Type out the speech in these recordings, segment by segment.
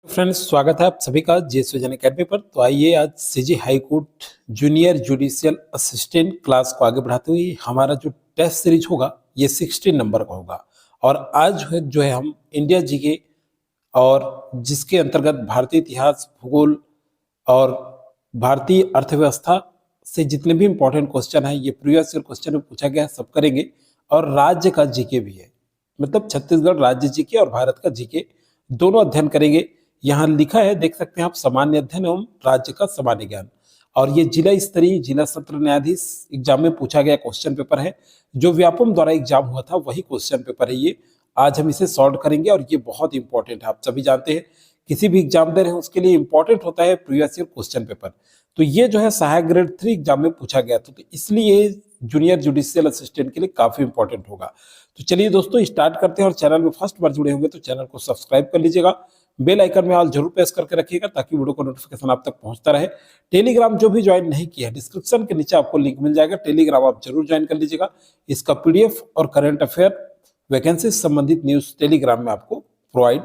Friends, स्वागत है आप सभी का जेएस विजन अकेडमी पर। तो आइए आज CG high court junior judicial assistant class को आगे बढ़ाते हुए हमारा जो टेस्ट सीरीज होगा ये 16 नंबर का होगा। और आज जो है हम इंडिया जीके और जिसके अंतर्गत भारतीय इतिहास, भूगोल और भारतीय अर्थव्यवस्था से जितने भी इंपॉर्टेंट क्वेश्चन है ये प्रीवियस ईयर क्वेश्चन में पूछा गया है सब करेंगे। और राज्य का जीके भी है, मतलब छत्तीसगढ़ राज्य जीके और भारत का जीके दोनों अध्ययन करेंगे। यहाँ लिखा है, देख सकते हैं आप, सामान्य अध्ययन एवं राज्य का सामान्य ज्ञान। और ये जिला स्तरीय जिला सत्र न्यायाधीश एग्जाम में पूछा गया क्वेश्चन पेपर है, जो व्यापम द्वारा एग्जाम हुआ था वही क्वेश्चन पेपर है ये। आज हम इसे सॉल्व करेंगे और ये बहुत इंपॉर्टेंट है। आप सभी जानते हैं किसी भी एग्जाम दे रहे हैं उसके लिए इंपॉर्टेंट होता है प्रीवियस ईयर क्वेश्चन पेपर। तो ये जो है सहायक ग्रेड 3 एग्जाम में पूछा गया था, तो इसलिए जूनियर जुडिशियल असिस्टेंट के लिए काफी इंपॉर्टेंट होगा। तो चलिए दोस्तों स्टार्ट करते हैं। और चैनल में फर्स्ट बार जुड़े होंगे तो चैनल को सब्सक्राइब कर लीजिएगा, बेल आइकन में ऑल जरूर प्रेस करके रखिएगा ताकि वीडियो का नोटिफिकेशन आप तक पहुंचता रहे। टेलीग्राम जो भी ज्वाइन नहीं किया है, डिस्क्रिप्शन के नीचे आपको लिंक मिल जाएगा, टेलीग्राम आप जरूर ज्वाइन कर लीजिएगा। इसका पीडीएफ और करंट अफेयर वैकेंसी से संबंधित न्यूज टेलीग्राम में आपको प्रोवाइड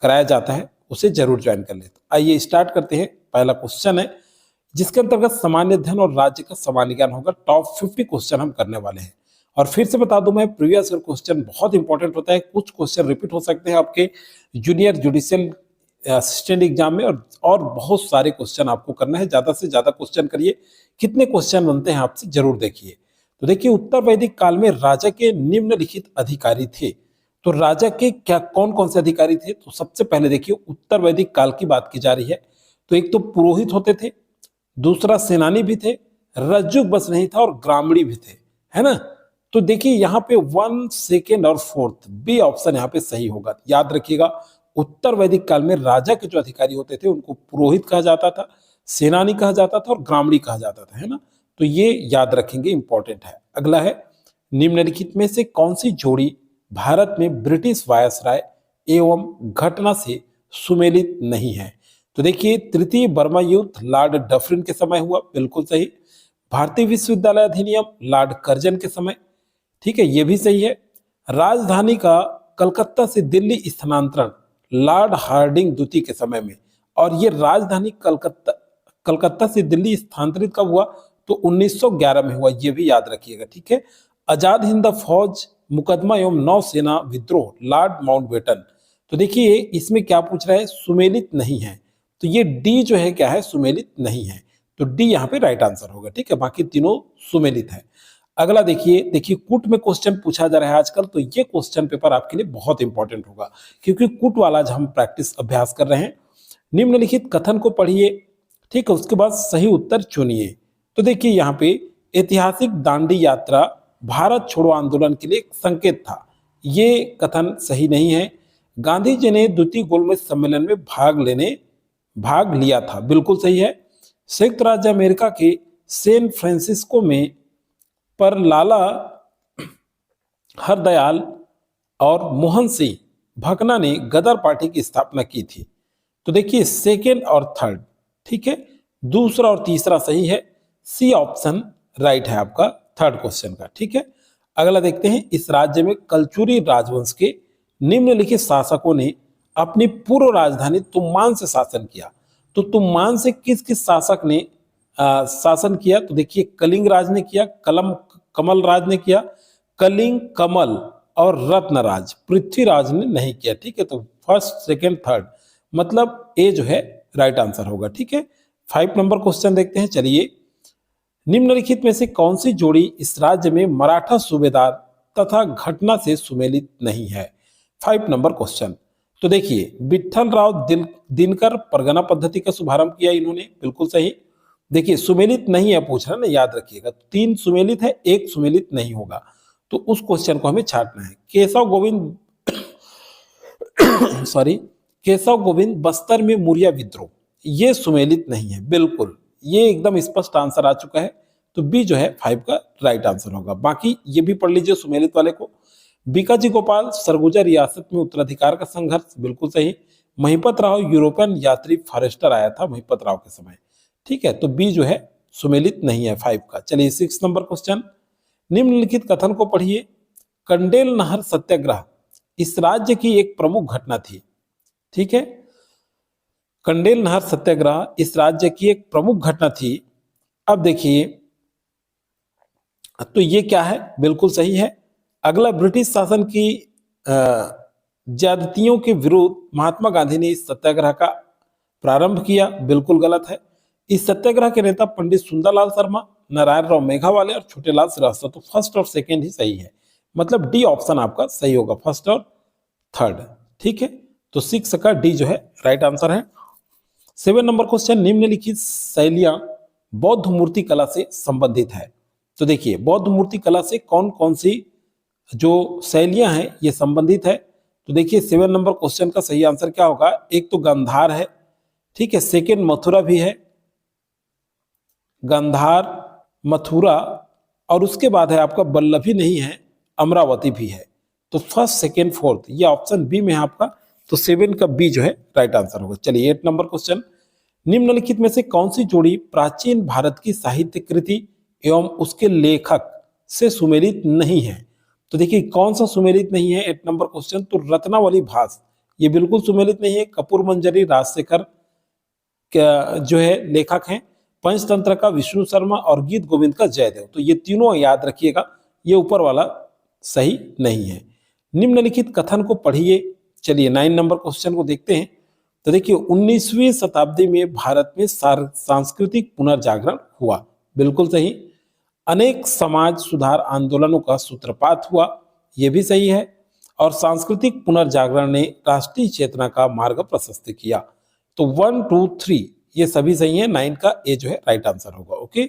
कराया जाता है, उसे जरूर ज्वाइन कर ले। तो आइए स्टार्ट करते हैं। पहला क्वेश्चन है जिसके अंतर्गत सामान्य अध्ययन और राज्य का सामान्य ज्ञान होगा। टॉप 50 क्वेश्चन हम करने वाले हैं। और फिर से बता दूं मैं, प्रीवियस ईयर क्वेश्चन बहुत इंपॉर्टेंट होता है, कुछ क्वेश्चन रिपीट हो सकते हैं आपके जूनियर जुडिशियल असिस्टेंट एग्जाम में, और बहुत सारे क्वेश्चन आपको करना है। ज्यादा से ज्यादा क्वेश्चन करिए। कितने क्वेश्चन बनते हैं आपसे जरूर देखिए। तो देखिए, उत्तर वैदिक काल में राजा के निम्नलिखित अधिकारी थे। तो राजा के क्या कौन कौन से अधिकारी थे? तो सबसे पहले देखिए, उत्तर वैदिक काल की बात की जा रही है तो एक तो पुरोहित होते थे, दूसरा सेनानी भी थे, रज्जुक बस नहीं था, और ग्रामीणी भी थे, है ना। तो देखिए यहाँ पे 1, 2 और 4 बी ऑप्शन यहाँ पे सही होगा। याद रखिएगा, उत्तर वैदिक काल में राजा के जो अधिकारी होते थे उनको पुरोहित कहा जाता था, सेनानी कहा जाता था और ग्रामीणी कहा जाता था, है ना। तो ये याद रखेंगे, इंपॉर्टेंट है। अगला है, निम्नलिखित में से कौन सी जोड़ी भारत में ब्रिटिश वायसराय एवं घटना से सुमेलित नहीं है? तो देखिए, तृतीय बर्मा युद्ध लॉर्ड डफरिन के समय हुआ, बिल्कुल सही। भारतीय विश्वविद्यालय अधिनियम लॉर्ड कर्जन के समय, ठीक है, ये भी सही है। राजधानी का कलकत्ता से दिल्ली स्थानांतरण लॉर्ड हार्डिंग द्वितीय के समय में, और ये राजधानी कलकत्ता से दिल्ली स्थानांतरित कब हुआ? तो 1911 में हुआ, ये भी याद रखिएगा, ठीक है। आजाद हिंद फौज मुकदमा एवं नौसेना विद्रोह लॉर्ड माउंटबेटन। तो देखिए इसमें क्या पूछ रहा है? सुमेलित नहीं है। तो ये डी जो है क्या है? सुमेलित नहीं है। तो डी यहाँ पे राइट आंसर होगा, ठीक है। बाकी तीनों सुमेलित है। अगला देखिए कूट में क्वेश्चन पूछा जा रहा है आजकल, तो ये क्वेश्चन पेपर आपके लिए बहुत इंपॉर्टेंट होगा क्योंकि कूट वाला आज हम प्रैक्टिस अभ्यास कर रहे हैं। निम्नलिखित कथन को पढ़िए, ठीक है, उसके बाद सही उत्तर चुनिए। तो देखिए यहाँ पे ऐतिहासिक दांडी यात्रा भारत छोड़ो आंदोलन के लिए एक संकेत था, ये कथन सही नहीं है। गांधी जी ने द्वितीय गोलमेज सम्मेलन में भाग लिया था, बिल्कुल सही है। संयुक्त राज्य अमेरिका के सैन फ्रांसिस्को में पर लाला हरदयाल और मोहन सिंह भकना ने गदर पार्टी की स्थापना की थी। तो देखिए सेकेंड और थर्ड, ठीक है, दूसरा और तीसरा सही है। सी ऑप्शन राइट है आपका थर्ड क्वेश्चन का, ठीक है। अगला देखते हैं, इस राज्य में कलचुरी राजवंश के निम्नलिखित शासकों ने अपनी पूर्व राजधानी तुम्मान से शासन किया। तो तुम्मान से किस किस शासक ने शासन किया? तो देखिए कलिंग राज ने किया, कमल राज ने किया, कलिंग, कमल और रत्नराज, पृथ्वीराज ने नहीं किया, ठीक है। तो फर्स्ट, सेकंड, थर्ड, मतलब ए जो है राइट आंसर होगा, ठीक है। 5 नंबर क्वेश्चन देखते हैं। चलिए, निम्नलिखित में से कौन सी जोड़ी इस राज्य में मराठा सूबेदार तथा घटना से सुमेलित नहीं है? 5 नंबर क्वेश्चन। तो देखिए विठल राव दिनकर परगना पद्धति का शुभारंभ किया इन्होंने, बिल्कुल सही। देखिए सुमेलित नहीं है पूछ रहा ना, याद रखिएगा, 3 सुमेलित है, 1 सुमेलित नहीं होगा, तो उस क्वेश्चन को हमें छांटना है। केशव गोविंद सॉरी, केशव गोविंद बस्तर में मुरिया विद्रोह, ये सुमेलित नहीं है, बिल्कुल, ये एकदम स्पष्ट आंसर आ चुका है। तो बी जो है 5 का राइट आंसर होगा। बाकी ये भी पढ़ लीजिए सुमेलित वाले को। बीकाजी गोपाल सरगुजा रियासत में उत्तराधिकार का संघर्ष, बिल्कुल सही। महिपत राव यूरोपियन यात्री फॉरेस्टर आया था महिपत राव के समय, ठीक है। तो बी जो है सुमेलित नहीं है 5 का। चलिए 6 नंबर क्वेश्चन, निम्नलिखित कथन को पढ़िए। कंडेल नहर सत्याग्रह इस राज्य की एक प्रमुख घटना थी, ठीक है। कंडेल नहर सत्याग्रह इस राज्य की एक प्रमुख घटना थी। अब देखिए, तो ये क्या है, बिल्कुल सही है। अगला, ब्रिटिश शासन की ज्यादतियों के विरुद्ध महात्मा गांधी ने इस सत्याग्रह का प्रारंभ किया, बिल्कुल गलत है। इस सत्याग्रह के नेता पंडित सुंदरलाल शर्मा, नारायण राव मेघावाले और छोटेलाल श्रीवास्तव। तो फर्स्ट और सेकंड ही सही है, मतलब डी ऑप्शन आपका सही होगा, फर्स्ट और थर्ड। ठीक है, तो 6 का डी जो है राइट आंसर है। 7 नंबर क्वेश्चन, निम्नलिखित शैलियां बौद्ध मूर्ति कला से संबंधित है। तो देखिए, बौद्ध मूर्ति कला से कौन कौन सी जो शैलियां हैं ये संबंधित है। तो देखिए 7 नंबर क्वेश्चन का सही आंसर क्या होगा, एक तो गांधार है, ठीक है, सेकेंड मथुरा भी है, गांधार, मथुरा, और उसके बाद है आपका वल्लभी नहीं है, अमरावती भी है। तो फर्स्ट सेकेंड फोर्थ ये ऑप्शन बी में है आपका, तो 7 का बी जो है राइट आंसर होगा। चलिए 8 नंबर क्वेश्चन, निम्नलिखित में से कौन सी जोड़ी प्राचीन भारत की साहित्य कृति एवं उसके लेखक से सुमेलित नहीं है। तो देखिए कौन सा सुमेलित नहीं है 8 नंबर क्वेश्चन, तो रत्नावली भास ये बिल्कुल सुमेलित नहीं है। कपूर मंजरी राजशेखर जो है लेखक हैं, पंचतंत्र का विष्णु शर्मा और गीत गोविंद का जयदेव। तो ये तीनों याद रखिएगा, ये ऊपर वाला सही नहीं है। निम्नलिखित कथन को पढ़िए। चलिए 9 नंबर क्वेश्चन को देखते हैं। तो देखिए 19वीं शताब्दी में भारत में सांस्कृतिक पुनर्जागरण हुआ, बिल्कुल सही। अनेक समाज सुधार आंदोलनों का सूत्रपात हुआ, यह भी सही है। और सांस्कृतिक पुनर्जागरण ने राष्ट्रीय चेतना का मार्ग प्रशस्त किया। तो 1, 2, 3 ये सभी सही है, 9 का ए जो है राइट आंसर होगा। ओके,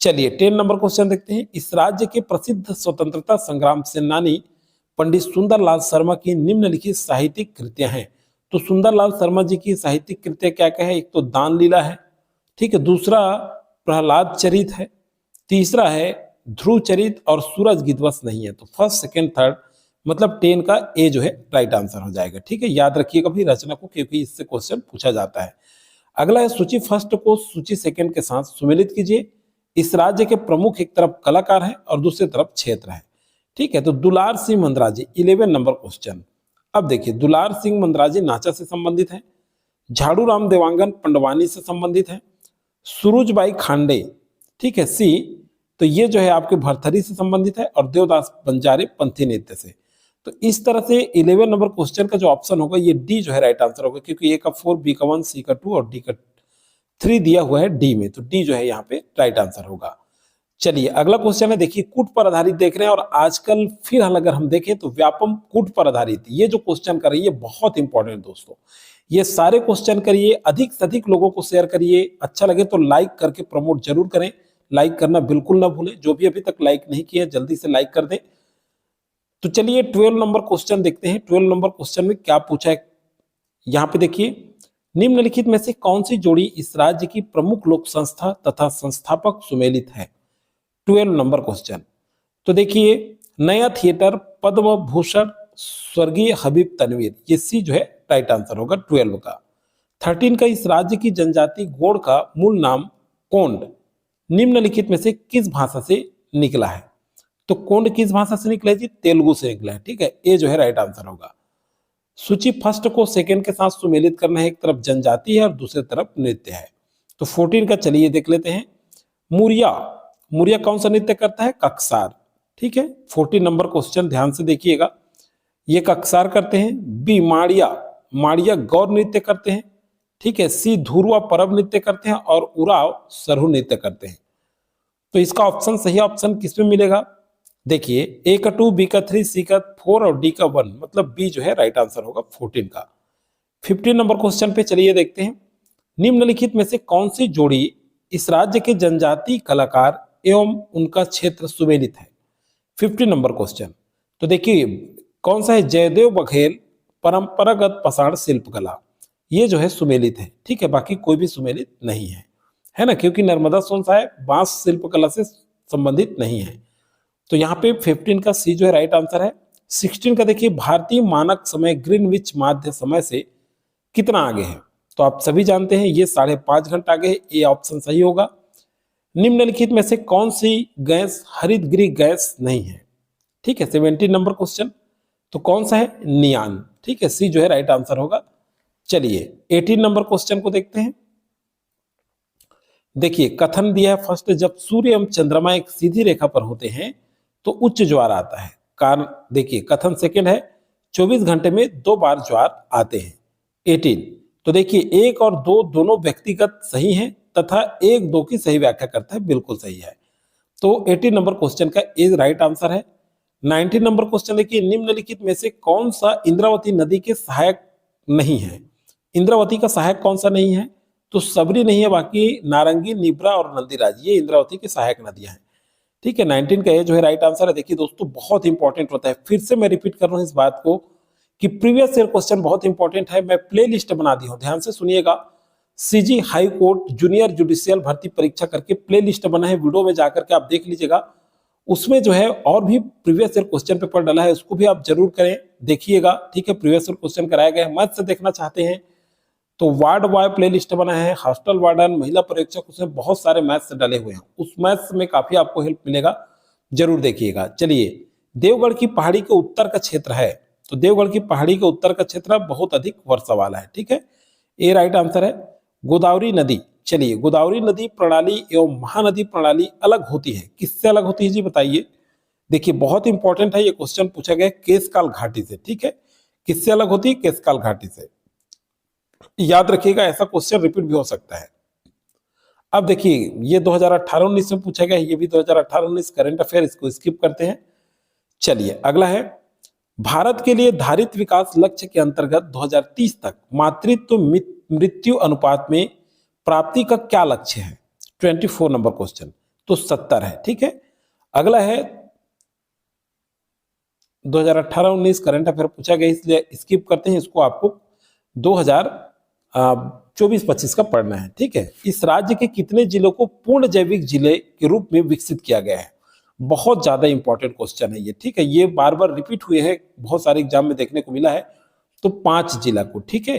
चलिए 10 नंबर क्वेश्चन देखते हैं। इस राज्य के प्रसिद्ध स्वतंत्रता संग्राम सेनानी पंडित सुंदरलाल शर्मा की निम्नलिखित साहित्यिक कृतियां हैं। तो सुंदरलाल शर्मा जी की साहित्यिक कृतियां क्या क्या है, एक तो दान लीला है, ठीक है, दूसरा प्रहलाद चरित है, तीसरा है ध्रुव चरित, और सूरज गिदवस नहीं है। तो फर्स्ट सेकंड थर्ड मतलब 10 का ए जो है राइट आंसर हो जाएगा। ठीक है, याद रखिएगा भी रचना को, क्योंकि इससे क्वेश्चन पूछा जाता है। अगला है सूची फर्स्ट को सूची सेकंड के साथ सुमेलित कीजिए। इस राज्य के प्रमुख एक तरफ कलाकार है और दूसरी तरफ क्षेत्र है। ठीक है, तो दुलार सिंह मंदराजी 11 नंबर क्वेश्चन। अब देखिए दुलार सिंह मंदराजी नाचा से संबंधित है, झाड़ू राम देवांगन पंडवानी से संबंधित है, सुरुजबाई खांडे, ठीक है, सी, तो ये जो है आपके भरथरी से संबंधित है, और देवदास बंजारे पंथी नृत्य से। तो इस तरह से 11 नंबर क्वेश्चन का जो ऑप्शन होगा ये डी जो है राइट आंसर होगा, क्योंकि ए का 4, बी का 1, सी का 2 और डी का 3 दिया हुआ है डी में, तो डी जो है यहाँ पे राइट आंसर होगा। चलिए अगला क्वेश्चन है, देखिए कूट पर आधारित देख रहे हैं, और आजकल फिलहाल अगर हम देखें तो व्यापम कूट पर आधारित ये जो क्वेश्चन कर रही है बहुत इंपॉर्टेंट दोस्तों। ये सारे क्वेश्चन करिए, अधिक से अधिक लोगों को शेयर करिए, अच्छा लगे तो लाइक करके प्रमोट जरूर करें, लाइक करना बिल्कुल ना भूलें, जो भी अभी तक लाइक नहीं किया जल्दी से लाइक कर दें। तो चलिए 12 नंबर क्वेश्चन देखते हैं। 12 नंबर क्वेश्चन में क्या पूछा है, यहाँ पे देखिए, निम्नलिखित में से कौन सी जोड़ी इस राज्य की प्रमुख लोक संस्था तथा संस्थापक सुमेलित है। 12 नंबर क्वेश्चन, तो देखिए नया थिएटर, पद्म भूषण, स्वर्गीय हबीब तनवीर, ये सी जो है राइट आंसर होगा 12 का। 13 का, इस राज्य की जनजाति गोंड का मूल नाम कोंड निम्नलिखित में से किस भाषा से निकला है। तो कोंड किस भाषा से निकला है जी, तेलुगु से निकला है। ठीक है, ए जो है राइट आंसर होगा। सूची फर्स्ट को सेकंड के साथ सुमेलित करना है, एक तरफ जनजाति है और दूसरी तरफ नृत्य है। तो 14 का चलिए देख लेते हैं। मुरिया, मुरिया कौन सा नृत्य करता है, कक्सार। ठीक है, 14 नंबर क्वेश्चन ध्यान से देखिएगा, ये कक्सार करते हैं। बी माड़िया, माड़िया गौर नृत्य करते हैं। ठीक है, सी धुरवा परब नृत्य करते हैं, और उराव सरहु नृत्य करते हैं। तो इसका ऑप्शन सही ऑप्शन किसमें मिलेगा, देखिए ए का 2, बी का 3, सी का 4 और डी का 1, मतलब बी जो है राइट आंसर होगा 14 का। 15 नंबर क्वेश्चन पे चलिए देखते हैं। निम्नलिखित में से कौन सी जोड़ी इस राज्य के जनजातीय कलाकार एवं उनका क्षेत्र सुमेलित है। 15 नंबर क्वेश्चन, तो देखिए कौन सा है, जयदेव बघेल परंपरागत पाषाण शिल्पकला, ये जो है सुमेलित है। ठीक है, बाकी कोई भी सुमेलित नहीं है ना, क्योंकि नर्मदा सोन साहेब बांस शिल्पकला से संबंधित नहीं है। तो यहाँ पे 15 का सी जो है राइट आंसर है। 16 का देखिए, भारतीय मानक समय ग्रीनविच माध्य समय से कितना आगे है। तो आप सभी जानते हैं ये 5.5 घंटा आगे है, ये ऑप्शन सही होगा। निम्नलिखित में से कौन सी गैस हरित गृह गैस नहीं है। ठीक है, 17 नंबर क्वेश्चन, तो कौन सा है, नियान। ठीक है, सी जो है राइट आंसर होगा। चलिए 18 नंबर क्वेश्चन को देखते हैं। देखिए कथन दिया है फर्स्ट, जब सूर्य एवं चंद्रमा एक सीधी रेखा पर होते हैं तो उच्च ज्वार आता है। कारण देखिए कथन सेकंड है 24 घंटे में 2 बार ज्वार आते हैं। 18 तो देखिए 1 और 2 दोनों व्यक्तिगत सही हैं तथा 1 2 की सही व्याख्या करता है, बिल्कुल सही है। तो 18 नंबर क्वेश्चन का ए राइट आंसर है। 19 नंबर क्वेश्चन देखिए, निम्नलिखित में से कौन सा इंद्रावती नदी के सहायक नहीं है? इंद्रावती का सहायक कौन सा नहीं है? तो सबरी नहीं है, बाकी नारंगी, निब्रा और नंदीराज ये इंद्रावती की सहायक नदियां हैं। ठीक है, 19 का ये जो है राइट आंसर है। देखिए दोस्तों बहुत इंपॉर्टेंट होता है, फिर से मैं रिपीट कर रहा हूं इस बात को कि प्रीवियस ईयर क्वेश्चन बहुत इंपॉर्टेंट है। मैं प्ले लिस्ट बना दी हूं, ध्यान से सुनिएगा। CG high court junior judicial भर्ती परीक्षा करके प्ले लिस्ट बना है, वीडियो में जाकर के आप देख लीजिएगा। उसमें जो है और भी प्रीवियस ईयर क्वेश्चन पेपर डाला है, उसको भी आप जरूर करें, देखिएगा। ठीक है, प्रीवियस ईयर क्वेश्चन कराया गया है। मैथ से देखना चाहते हैं तो वार्ड वाई प्ले लिस्ट बना है, हॉस्टल वार्डन, महिला परीक्षक, उसमें बहुत सारे मैथ्स डले हुए हैं, उस मैथ्स में काफी आपको हेल्प मिलेगा, जरूर देखिएगा। चलिए देवगढ़ की पहाड़ी के उत्तर का क्षेत्र है, तो देवगढ़ की पहाड़ी के उत्तर का क्षेत्र बहुत अधिक वर्षा वाला है। ठीक है, ए राइट आंसर है। गोदावरी नदी, चलिए गोदावरी नदी प्रणाली एवं महानदी प्रणाली अलग होती है, किससे अलग होती है जी बताइए। देखिए बहुत इंपॉर्टेंट है, ये क्वेश्चन पूछा गया केशकाल घाटी से। ठीक है, किससे अलग होती है? केशकाल घाटी से, याद रखिएगा, ऐसा क्वेश्चन रिपीट भी हो सकता है। अब देखिए ये 2018-19 में पूछा गया है, ये भी 2018-19 करंट अफेयर, इसको स्किप करते हैं। चलिए अगला है, भारत के लिए धारित विकास लक्ष्य के अंतर्गत 2030 तक मातृत्व मृत्यु अनुपात में प्राप्ति का क्या लक्ष्य है? 24 नंबर क्वेश्चन, तो 70 है। ठीक है, अगला है 2018-19 करंट अफेयर पूछा गया, इसलिए स्किप करते हैं इसको, आपको 2024-25 का पढ़ना है। ठीक है, इस राज्य के कितने जिलों को पूर्ण जैविक जिले के रूप में विकसित किया गया है? बहुत ज्यादा इंपॉर्टेंट क्वेश्चन है ये। ठीक है, ये बार बार रिपीट हुए हैं, बहुत सारे एग्जाम में देखने को मिला है। तो 5 जिला को। ठीक है,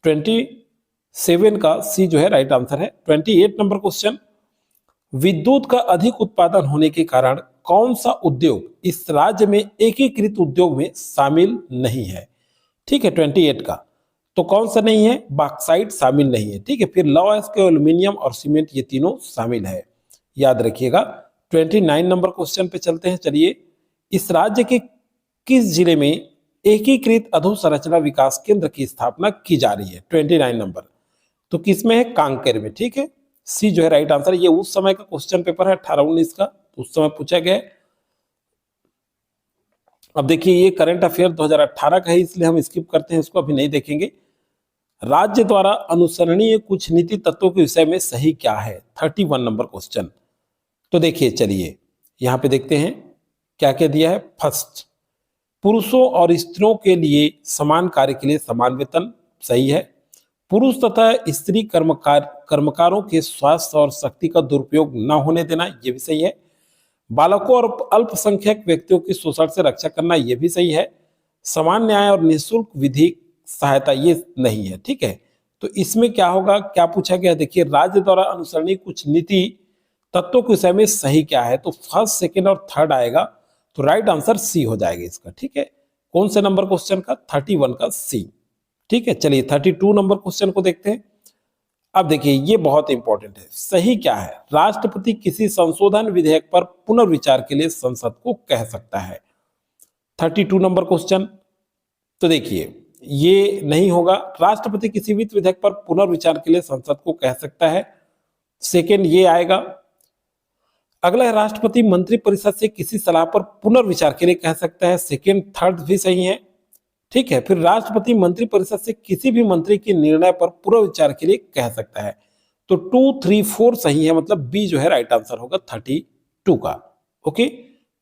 27 का सी जो है राइट आंसर है। 28 नंबर क्वेश्चन, विद्युत का अधिक उत्पादन होने के कारण कौन सा उद्योग इस राज्य में एकीकृत उद्योग में शामिल नहीं है? ठीक है, 28 का तो कौन सा नहीं है? बॉक्साइट शामिल नहीं है। ठीक है, फिर लौह अयस्क, एल्यूमिनियम और सीमेंट, ये तीनों शामिल है, याद रखिएगा। 29 नंबर क्वेश्चन पे चलते हैं। चलिए, इस राज्य के किस जिले में एकीकृत अधोसंरचना विकास केंद्र की स्थापना की जा रही है? 29 नंबर, तो किसमें है? कांकेर में। ठीक है, सी जो है राइट आंसर। ये उस समय का क्वेश्चन पेपर है 18-19 का, उस समय पूछा गया। अब देखिए ये करंट अफेयर 2018 का है, इसलिए हम स्किप करते हैं, इसको अभी नहीं देखेंगे। राज्य द्वारा अनुसरणीय कुछ नीति तत्वों के विषय में सही क्या है? 31 नंबर क्वेश्चन, तो देखिए चलिए यहां पे देखते हैं क्या क्या दिया है। फर्स्ट, पुरुषों और स्त्रियों के लिए समान कार्य के लिए समान वेतन, सही है। पुरुष तथा स्त्री कर्मकारों के स्वास्थ्य और शक्ति का दुरुपयोग न होने देना, यह भी सही है। बालकों और अल्पसंख्यक व्यक्तियों की शोषण से रक्षा करना, यह भी सही है। समान न्याय और निःशुल्क विधिक सहायता, ये नहीं है। ठीक है, तो इसमें क्या होगा, क्या पूछा गया? देखिए राज्य द्वारा अनुसरणीय कुछ नीति तत्वों के विषय में सही क्या है? तो फर्स्ट, सेकंड और थर्ड आएगा, तो राइट आंसर सी हो जाएगा इसका। ठीक है, कौन से नंबर क्वेश्चन का? 31 का सी। ठीक है, चलिए 32 नंबर क्वेश्चन को देखते हैं। अब देखिए ये बहुत इंपॉर्टेंट है, सही क्या है? राष्ट्रपति किसी संशोधन विधेयक पर पुनर्विचार के लिए संसद को कह सकता है। 32 नंबर क्वेश्चन, तो देखिए ये नहीं होगा। राष्ट्रपति किसी भी विधेयक पर पुनर्विचार के लिए संसद को कह सकता है, सेकेंड ये आएगा। अगला है, राष्ट्रपति मंत्रिपरिषद से किसी सलाह पर पुनर्विचार के लिए कह सकता है, सेकेंड थर्ड भी सही है। ठीक है, फिर राष्ट्रपति मंत्रिपरिषद से किसी भी मंत्री के निर्णय पर पुनर्विचार के लिए कह सकता है, तो 2, 3, 4 सही है, मतलब बी जो है राइट आंसर होगा 32 का। ओके,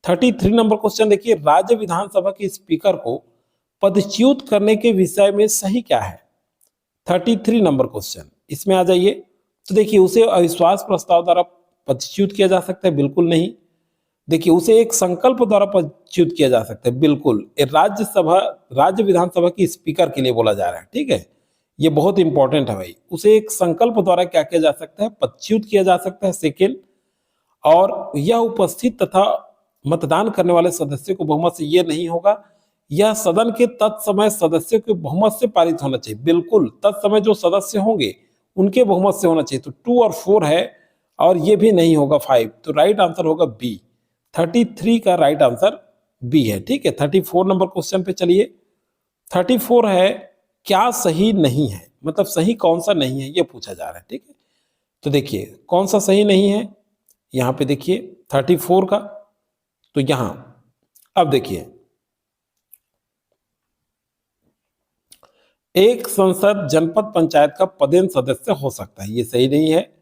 33 नंबर क्वेश्चन देखिए, राज्य विधानसभा के स्पीकर को पदच्युत करने के विषय में सही क्या है? 33 नंबर क्वेश्चन, इसमें आ जाइए। तो देखिए उसे अविश्वास प्रस्ताव द्वारा पदच्युत किया जा सकता है, बिल्कुल नहीं। देखिए उसे एक संकल्प द्वारा पदच्युत किया जा सकता है, बिल्कुल। राज्य विधानसभा की स्पीकर के लिए बोला जा रहा है। ठीक है, ये बहुत इंपॉर्टेंट है भाई। उसे एक संकल्प द्वारा क्या किया जा सकता है? पदच्युत किया जा सकता है, सेकेंड। और यह उपस्थित तथा मतदान करने वाले सदस्यों को बहुमत से यह नहीं होगा यह सदन के तत्समय सदस्यों के बहुमत से पारित होना चाहिए। बिल्कुल, तत्समय जो सदस्य होंगे उनके बहुमत से होना चाहिए। तो 2 और 4 है और ये भी नहीं होगा 5, तो राइट आंसर होगा बी। 33 का राइट आंसर बी है। ठीक है, 34 नंबर क्वेश्चन पे चलिए। 34 है, क्या सही नहीं है, मतलब सही कौन सा नहीं है ये पूछा जा रहा है। ठीक है, तो देखिए कौन सा सही नहीं है, यहां पे देखिए 34 का, तो यहां अब देखिए, एक संसद जनपद पंचायत का पदेन सदस्य हो सकता है, ये सही नहीं है।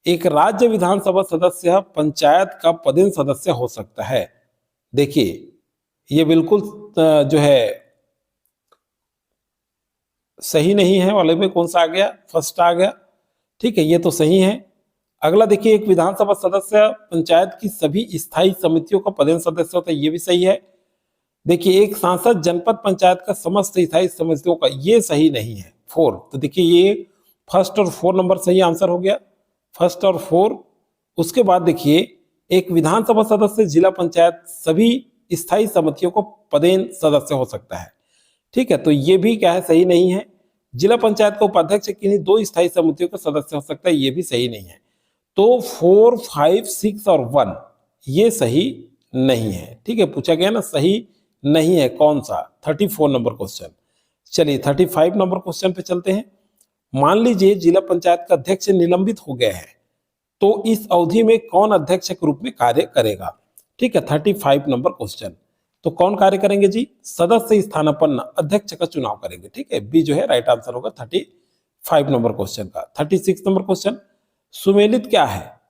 एक राज्य विधानसभा सदस्य पंचायत का पदेन सदस्य हो सकता है। देखिए ये बिल्कुल जो है सही नहीं है, वाले में कौन सा आ गया, फर्स्ट आ गया। ठीक है, ये तो सही है। अगला देखिए, एक विधानसभा सदस्य पंचायत की सभी स्थायी समितियों का पदेन सदस्य होता है, ये भी सही है। देखिए, एक सांसद जनपद पंचायत का समस्त स्थायी समितियों का, ये सही नहीं है 4। तो देखिए ये फर्स्ट और 4 नंबर सही आंसर हो गया, फर्स्ट और 4। उसके बाद देखिए, एक विधानसभा सदस्य जिला पंचायत सभी स्थायी समितियों को पदेन सदस्य हो सकता है। ठीक है, तो ये भी क्या है, सही नहीं है। जिला पंचायत का उपाध्यक्ष किन्हीं 2 स्थायी समितियों का सदस्य हो सकता है, ये भी सही नहीं है। तो 4, 5, 6 और 1 ये सही नहीं है। ठीक है, पूछा गया ना सही नहीं है कौन सा, 34 नंबर क्वेश्चन। चलिए 35 नंबर क्वेश्चन पे चलते हैं। मान लीजिए जिला पंचायत का अध्यक्ष निलंबित हो गया है, तो इस अवधि में कौन अध्यक्ष के रूप में कार्य करेगा। ठीक है, 35 नंबर क्वेश्चन। तो कौन कार्य करेंगे जी, सदस्य स्थानापन्न अध्यक्ष का चुनाव करेंगे। ठीक है, बी जो है राइट आंसर होगा 35 नंबर क्वेश्चन का। 36 नंबर क्वेश्चन, सुमेलित क्या है।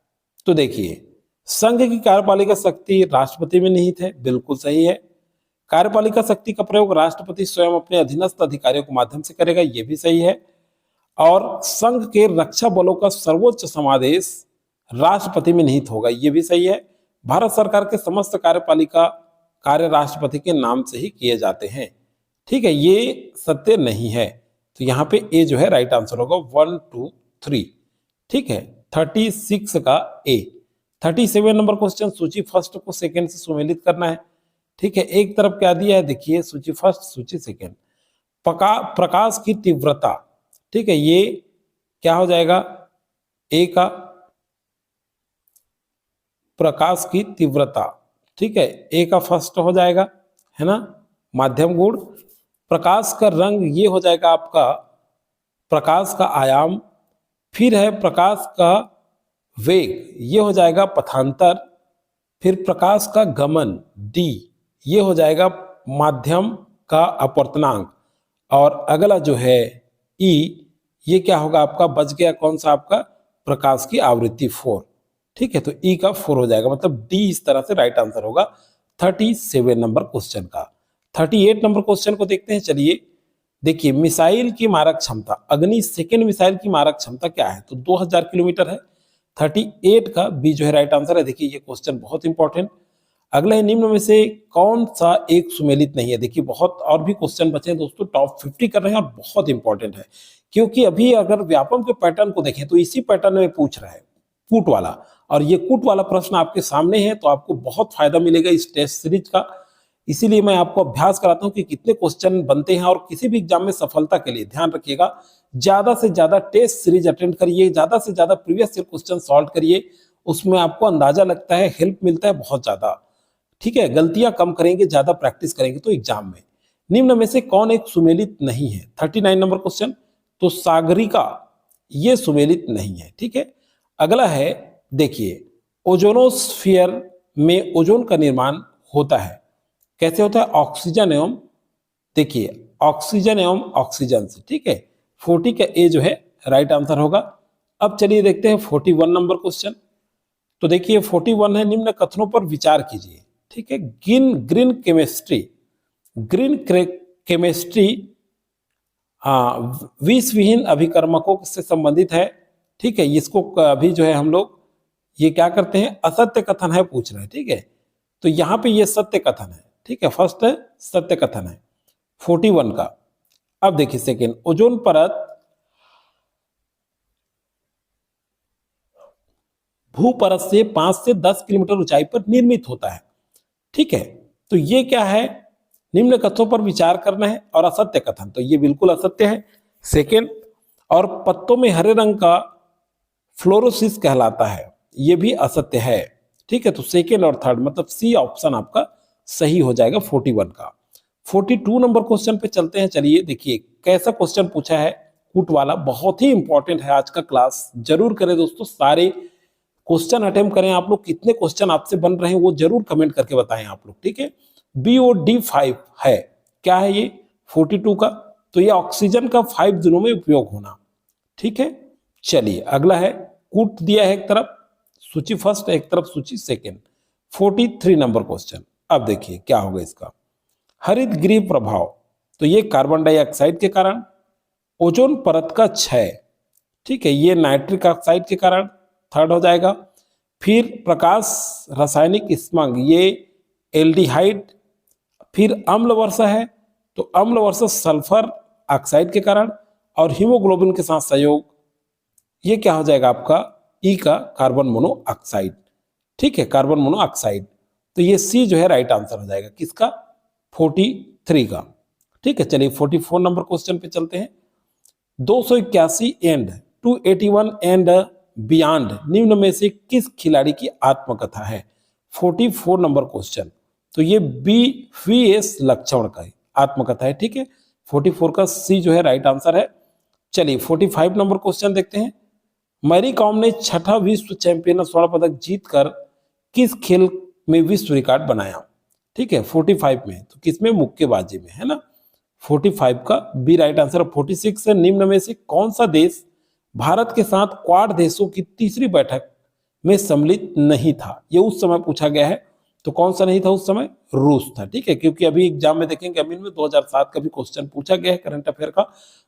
तो देखिए, संघ की कार्यपालिका शक्ति राष्ट्रपति में निहित है, बिल्कुल सही है। कार्यपालिका शक्ति का प्रयोग राष्ट्रपति स्वयं अपने अधीनस्थ अधिकारियों के माध्यम से करेगा, यह भी सही है। और संघ के रक्षा बलों का सर्वोच्च समादेश राष्ट्रपति में निहित होगा, यह भी सही है। भारत सरकार के समस्त कार्यपालिका कार्य राष्ट्रपति के नाम से ही किए जाते हैं। ठीक है, ये सत्य नहीं है, तो यहां पे ए जो है राइट आंसर होगा 1, 2, 3। ठीक है, 36 का ए। 37 नंबर क्वेश्चन, सूची फर्स्ट को सेकंड से सुमेलित करना है। ठीक है, एक तरफ क्या दिया है, देखिए सूची फर्स्ट सूची सेकंड। प्रकाश की तीव्रता, ठीक है, ये क्या हो जाएगा, ए का प्रकाश की तीव्रता। ठीक है, ए का फर्स्ट हो जाएगा, है ना। माध्यम गुण, प्रकाश का रंग, ये हो जाएगा आपका प्रकाश का आयाम। फिर है प्रकाश का वेग, ये हो जाएगा पथांतर। फिर प्रकाश का गमन डी, ये हो जाएगा माध्यम का अपवर्तनांक। और अगला जो है ई, ये क्या होगा आपका, बच गया कौन सा आपका, प्रकाश की आवृत्ति 4। ठीक है, तो ई का 4 हो जाएगा, मतलब डी इस तरह से राइट आंसर होगा 37 नंबर क्वेश्चन का। 38 नंबर क्वेश्चन को देखते हैं। चलिए देखिए, मिसाइल की मारक क्षमता, अग्नि सेकेंड मिसाइल की मारक क्षमता क्या है, तो 2000 किलोमीटर है। 38 का बी जो है राइट आंसर है। देखिए ये क्वेश्चन बहुत इंपॉर्टेंट। अगला है, निम्न में से कौन सा एक सुमेलित नहीं है। देखिए बहुत और भी क्वेश्चन बचे हैं दोस्तों, टॉप 50 कर रहे हैं और बहुत इंपॉर्टेंट है, क्योंकि अभी अगर व्यापम के पैटर्न को देखें तो इसी पैटर्न में पूछ रहा है, कूट वाला। और ये कूट वाला प्रश्न आपके सामने है, तो आपको बहुत फायदा मिलेगा इस टेस्ट सीरीज का। इसीलिए मैं आपको अभ्यास कराता हूं कि कितने क्वेश्चन बनते हैं। और किसी भी एग्जाम में सफलता के लिए ध्यान रखिएगा, ज्यादा से ज्यादा टेस्ट सीरीज अटेंड करिए, ज्यादा से ज्यादा प्रीवियस ईयर क्वेश्चन सॉल्व करिए, उसमें आपको अंदाजा लगता है, हेल्प मिलता है बहुत ज्यादा। ठीक है, गलतियां कम करेंगे, ज्यादा प्रैक्टिस करेंगे तो एग्जाम में। निम्न में से कौन एक सुमेलित नहीं है, 39 नंबर क्वेश्चन, तो सागरिका ये सुमेलित नहीं है। ठीक है, अगला है, देखिए ओजोनोस्फीयर में ओजोन का निर्माण होता है, कैसे होता है, ऑक्सीजन एवं, देखिए ऑक्सीजन एवं ऑक्सीजन से। ठीक है, 40 का ए जो है राइट आंसर होगा। अब चलिए देखते हैं 41 नंबर क्वेश्चन। तो देखिए 41 है, निम्न कथनों पर विचार कीजिए। ठीक है, ग्रीन केमिस्ट्री विषविहीन अभिकर्मकों से संबंधित है। ठीक है, इसको अभी जो है हम लोग ये क्या करते हैं, असत्य कथन है पूछ रहे हैं। ठीक है, तो यहां पे ये सत्य कथन है। ठीक है, फर्स्ट है सत्य कथन है 41 का। अब देखिए सेकेंड, ओजोन परत भू परत से 5 से 10 किलोमीटर ऊंचाई पर निर्मित होता है। ठीक है, तो ये क्या है, निम्न कथनों पर विचार करना है और असत्य कथन, तो ये बिल्कुल असत्य है। सेकेंड, और पत्तों में हरे रंग का फ्लोरोसिस कहलाता है, ये भी असत्य है। ठीक है, तो सेकेंड और थर्ड मतलब सी ऑप्शन आपका सही हो जाएगा 41 का। 42 नंबर क्वेश्चन पे चलते हैं। चलिए देखिए कैसा क्वेश्चन पूछा है कूट वाला, बहुत ही इंपॉर्टेंट है आज का क्लास, जरूर करें दोस्तों, सारे क्वेश्चन अटेम्प्ट करें आप लोग। कितने क्वेश्चन आपसे बन रहे हैं वो जरूर कमेंट करके बताएं आप लोग, ठीक है। BOD5 है, क्या है ये 42 का, तो ये ऑक्सीजन का 5 दिनों में उपयोग होना, ठीक है। चलिए अगला है, कूट दिया है एक तरफ सूची फर्स्ट, एक तरफ सूची सेकेंड। 43 नंबर क्वेश्चन, अब देखिए क्या होगा इसका। हरित गृह प्रभाव, तो ये कार्बन डाइऑक्साइड के कारण, ओजोन परत का क्षय, ठीक है, ये नाइट्रिक ऑक्साइड के कारण थर्ड हो जाएगा। फिर प्रकाश रासायनिक स्मग, ये एल्डिहाइड। फिर अम्ल वर्षा है, तो अम्ल वर्षा सल्फर ऑक्साइड के कारण, और हीमोग्लोबिन के साथ सहयोग, ये क्या हो जाएगा आपका ई का कार्बन मोनोऑक्साइड, ठीक है, कार्बन मोनोऑक्साइड। तो ये सी जो है राइट आंसर हो जाएगा किसका 43 का, ठीक है। चलिए 44 नंबर क्वेश्चन पे चलते हैं। 281 एंड 281 एंड बियॉन्ड निम्न में से किस खिलाड़ी की आत्मकथा है। 44 नंबर क्वेश्चन, तो ये VS लक्ष्मण का आत्मकथा है, ठीक है। 44 का सी जो है राइट आंसर है। चलिए 45 नंबर क्वेश्चन देखते हैं। मैरी कॉम ने छठा विश्व चैंपियन स्वर्ण पदक जीतकर किस खेल में विश्व रिकॉर्ड बनाया, ठीक है। 45 में, तो किसमें, मुक्केबाजी में, है ना। 45 का बी राइट आंसर। 46 है, निम्न में से कौन सा देश भारत के साथ क्वाड देशों की तीसरी बैठक में सम्मिलित नहीं था, ये उस समय पूछा गया है। तो कौन सा नहीं था उस समय, रूस था, ठीक है। क्योंकि अभी एग्जाम में देखेंगे अमीन में 2007 का भी क्वेश्चन पूछा गया है करंट अफेयर का,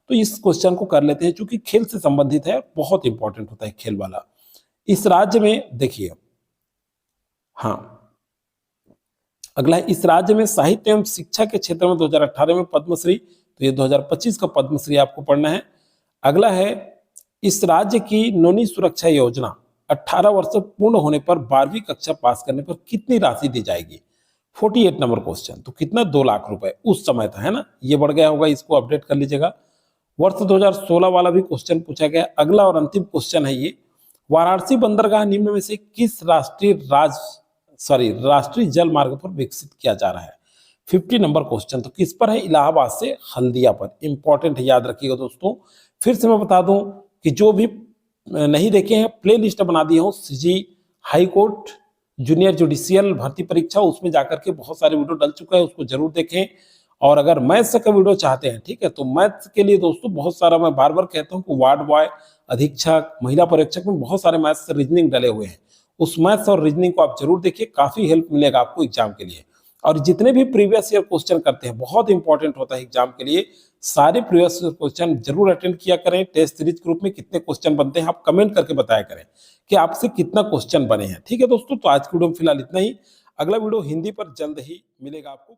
तो इस क्वेश्चन को कर लेते हैं क्योंकि खेल से संबंधित है, बहुत इंपॉर्टेंट होता है खेल वाला। इस राज्य में देखिए, हाँ अगला है, इस राज्य में साहित्य एवं शिक्षा के क्षेत्र में 2018 में पद्मश्री, तो ये 2025 का पद्मश्री आपको पढ़ना है। अगला है, इस राज्य की नौवीं सुरक्षा योजना 18 वर्ष पूर्ण होने पर 12वीं कक्षा पास करने पर कितनी राशि दी जाएगी। 48 नंबर क्वेश्चन, तो कितना 2 लाख रुपए उस समय था, है ना। ये बढ़ गया होगा, इसको अपडेट कर लीजिएगा। वर्ष 2016 वाला भी क्वेश्चन पूछा गया। अगला और अंतिम क्वेश्चन है ये, वाराणसी बंदरगाह निम्न में से किस राष्ट्रीय जल मार्ग पर विकसित किया जा रहा है। 50 नंबर क्वेश्चन, तो किस पर है, इलाहाबाद से हल्दिया पर। इंपॉर्टेंट है, याद रखिएगा दोस्तों। फिर से मैं बता दूं कि जो भी नहीं देखे हैं प्ले लिस्ट बना दी हूँ, CG high court junior judicial भर्ती परीक्षा, उसमें जाकर के बहुत सारे वीडियो डल चुका है, उसको जरूर देखें। और अगर मैथ्स का वीडियो चाहते हैं, ठीक है, तो मैथ्स के लिए दोस्तों बहुत सारा, मैं बार बार कहता हूँ कि वार्ड बॉय, अधीक्षक, महिला परीक्षक में बहुत सारे मैथ्स रीजनिंग डले हुए हैं। उस मैथ्स और रीजनिंग को आप जरूर देखिए, काफी हेल्प मिलेगा आपको एग्जाम के लिए। और जितने भी प्रीवियस ईयर क्वेश्चन करते हैं, बहुत इंपॉर्टेंट होता है एग्जाम के लिए, सारे प्रीवियस ईयर क्वेश्चन जरूर अटेंड किया करें। टेस्ट सीरीज ग्रुप में कितने क्वेश्चन बनते हैं आप कमेंट करके बताया करें कि आपसे कितना क्वेश्चन बने हैं, ठीक है दोस्तों। तो आज की वीडियो में फिलहाल इतना ही, अगला वीडियो हिंदी पर जल्द ही मिलेगा आपको।